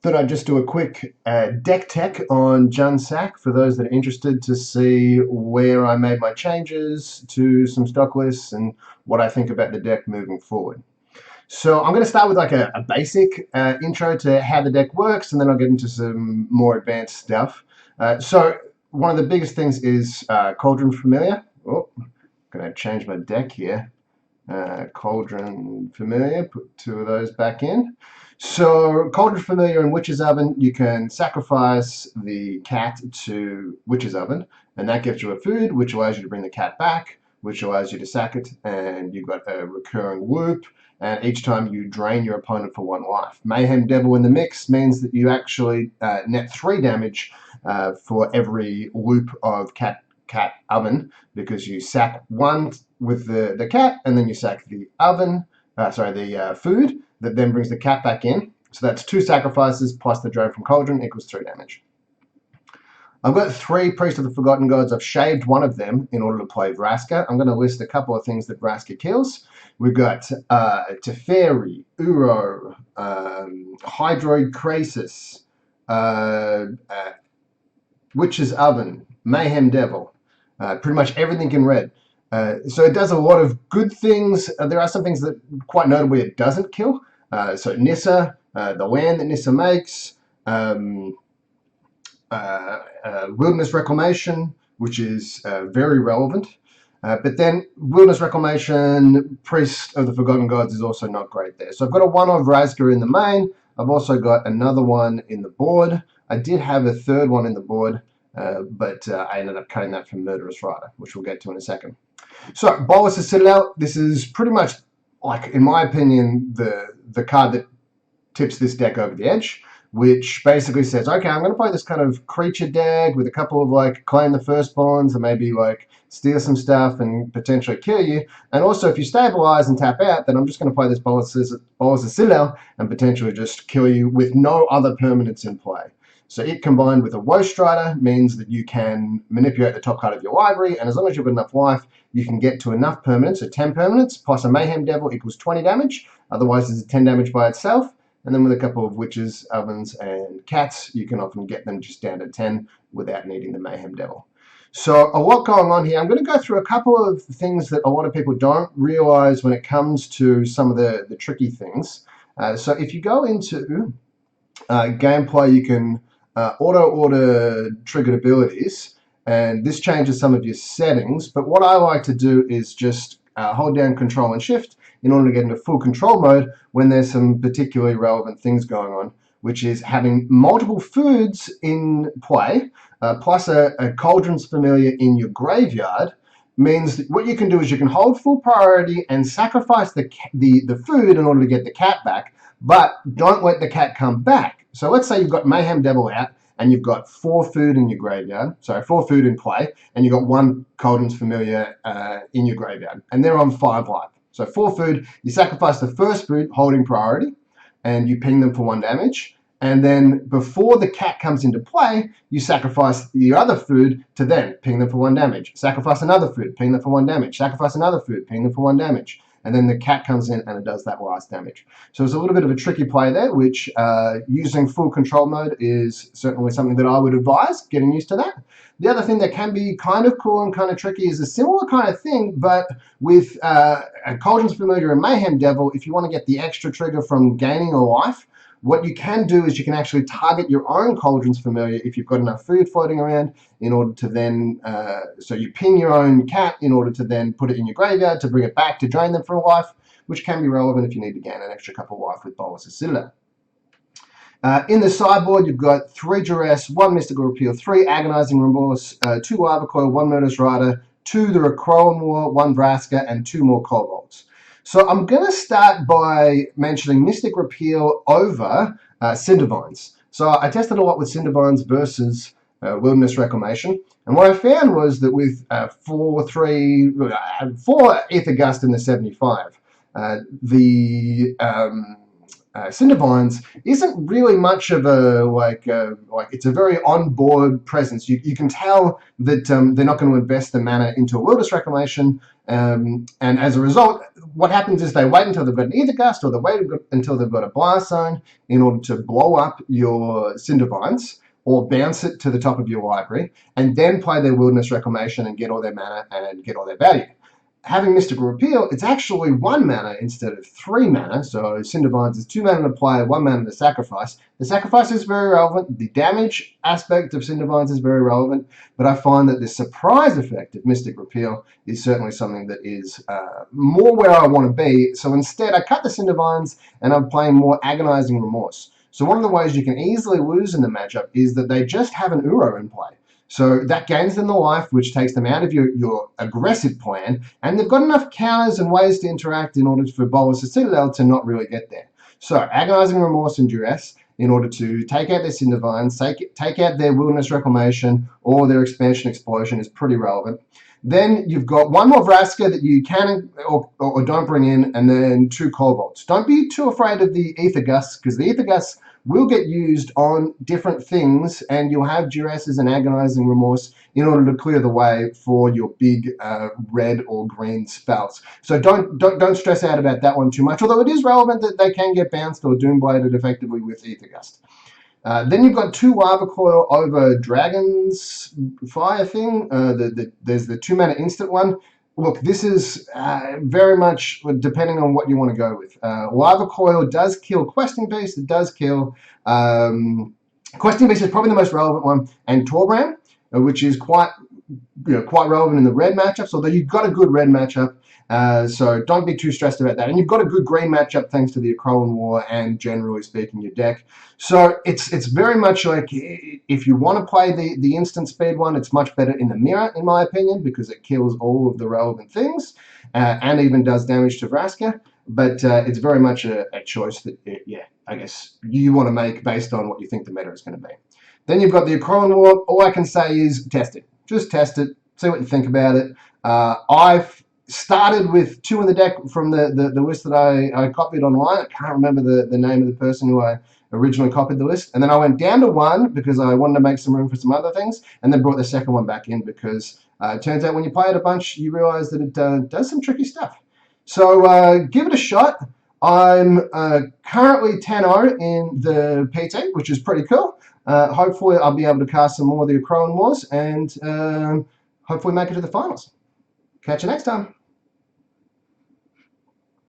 Thought I'd just do a quick deck tech on Junsack for those that are interested to see where I made my changes to some stock lists and what I think about the deck moving forward. So I'm going to start with like a basic intro to how the deck works, and then I'll get into some more advanced stuff. So one of the biggest things is Cauldron Familiar. Oh, I'm going to change my deck here. Cauldron Familiar, put two of those back in. So Cauldron Familiar and Witch's Oven, you can sacrifice the cat to Witch's Oven, and that gives you a food, which allows you to bring the cat back, which allows you to sack it, and you've got a recurring loop, and each time you drain your opponent for 1 life. Mayhem Devil in the mix means that you actually net 3 damage for every loop of cat oven, because you sack 1 with the cat, and then you sack the oven, the food, that then brings the cat back in. So that's 2 sacrifices plus the drain from Cauldron equals 3 damage. I've got 3 Priest of the Forgotten Gods. I've shaved one of them in order to play Vraska. I'm going to list a couple of things that Vraska kills. We've got Teferi, Uro, Hydroid Krasis, Witch's Oven, Mayhem Devil, pretty much everything in red. So it does a lot of good things. There are some things that quite notably it doesn't kill. So Nissa, the land that Nissa makes, Wilderness Reclamation, which is very relevant. But then Wilderness Reclamation, Priest of the Forgotten Gods is also not great there. So I've got a 1 of Vraska in the main. I've also got another one in the board. I did have a 3rd one in the board, but I ended up cutting that from Murderous Rider, which we'll get to in a second. So Bolas' Citadel, this is pretty much, like, in my opinion, the card that tips this deck over the edge, which basically says, okay, I'm going to play this kind of creature deck with a couple of, like, claim the firstborns and maybe, like, steal some stuff and potentially kill you. And also, if you stabilize and tap out, then I'm just going to play this Bolas' Citadel and potentially just kill you with no other permanents in play. So it combined with a Woe Strider means that you can manipulate the top card of your library, and as long as you've got enough life, you can get to enough permanents, so 10 permanents, plus a Mayhem Devil equals 20 damage. Otherwise, it's 10 damage by itself. And then with a couple of Witches, Ovens, and Cats, you can often get them just down to 10 without needing the Mayhem Devil. So a lot going on here. I'm going to go through a couple of things that a lot of people don't realize when it comes to some of the tricky things. So if you go into gameplay, you can auto-order triggered abilities, and this changes some of your settings. But what I like to do is just hold down Control and Shift in order to get into full control mode when there's some particularly relevant things going on, which is having multiple foods in play, plus a Cauldron's Familiar in your graveyard, means that what you can do is you can hold full priority and sacrifice the food in order to get the cat back, but don't let the cat come back. So let's say you've got Mayhem Devil out and you've got 4 food in your graveyard, 4 food in play, and you've got 1 Cauldron's Familiar in your graveyard, and they're on 5 life. So 4 food, you sacrifice the first food holding priority, and you ping them for 1 damage. And then before the cat comes into play, you sacrifice your other food to then ping them for 1 damage. Sacrifice another food, ping them for 1 damage. Sacrifice another food, ping them for 1 damage. And then the cat comes in and it does that last damage. So it's a little bit of a tricky play there, which using full control mode is certainly something that I would advise, getting used to that. The other thing that can be kind of cool and kind of tricky is a similar kind of thing, but with a Cauldron's Familiar and Mayhem Devil, if you want to get the extra trigger from gaining a life, what you can do is you can actually target your own Cauldron's Familiar if you've got enough food floating around in order to then, so you ping your own cat in order to then put it in your graveyard to bring it back to drain them for a life, which can be relevant if you need to gain an extra couple of life with Bolas' Citadel. In the sideboard, you've got 3 Duress, 1 Mystical Repeal, 3 Agonizing Remorse, 2 Lava Coil, 1 Murderous Rider, 2 the Recroan War, 1 Vraska, and 2 more Kobolds. So I'm going to start by mentioning Mystic Repeal over Cindervines. So I tested a lot with Cindervines versus Wilderness Reclamation, and what I found was that with 4 Aether Gust in the 75, the Cindervines isn't really much of a like it's a very on-board presence. You can tell that they're not going to invest the mana into a Wilderness Reclamation, and as a result, what happens is they wait until they've got an Ether Gust, or they wait until they've got a Blast Zone in order to blow up your Cindervines or bounce it to the top of your library, and then play their Wilderness Reclamation and get all their mana and get all their value. Having Mystical Repeal, it's actually 1 mana instead of 3 mana. So Cindervines is 2 mana to play, 1 mana to sacrifice. The sacrifice is very relevant. The damage aspect of Cindervines is very relevant. But I find that the surprise effect of Mystic Repeal is certainly something that is more where I want to be. So instead, I cut the Cindervines and I'm playing more Agonizing Remorse. So one of the ways you can easily lose in the matchup is that they just have an Uro in play. So that gains them the life, which takes them out of your aggressive plan, and they've got enough counters and ways to interact in order for Bolas of Citadel to not really get there. So Agonizing Remorse and Duress in order to take out their Cindervines, take out their Wilderness Reclamation or their Expansion Explosion is pretty relevant. Then you've got 1 more Vraska that you can or don't bring in, and then 2 Kobolds. Don't be too afraid of the Ether Gusts, because the Ether Gusts will get used on different things, and you'll have Duresses and Agonizing Remorse in order to clear the way for your big red or green spells. So don't stress out about that one too much, although it is relevant that they can get bounced or Doombladed effectively with Ether Gust. Then you've got 2 Lava Coil over Dragon's Fire thing. There's the 2 mana instant one. Look, this is very much depending on what you want to go with. Lava Coil does kill Questing Beast. It does kill... Questing Beast is probably the most relevant one. And Torbran, which is quite relevant in the red matchups, although you've got a good red matchup. So don't be too stressed about that. And you've got a good green matchup thanks to the Akroan War and, generally speaking, your deck. So it's very much like if you want to play the instant speed one, it's much better in the mirror, in my opinion, because it kills all of the relevant things and even does damage to Vraska. But it's very much a choice that, I guess you want to make based on what you think the meta is going to be. Then you've got the Akroan War. All I can say is test it. Just test it. See what you think about it. I've started with 2 in the deck from the list that I copied online. I can't remember the name of the person who I originally copied the list. And then I went down to 1 because I wanted to make some room for some other things, and then brought the second one back in because it turns out when you play it a bunch, you realize that it does some tricky stuff. So give it a shot. I'm currently 10-0 in the PT, which is pretty cool. Hopefully I'll be able to cast some more of the Akroan Wars and hopefully make it to the finals. Catch you next time.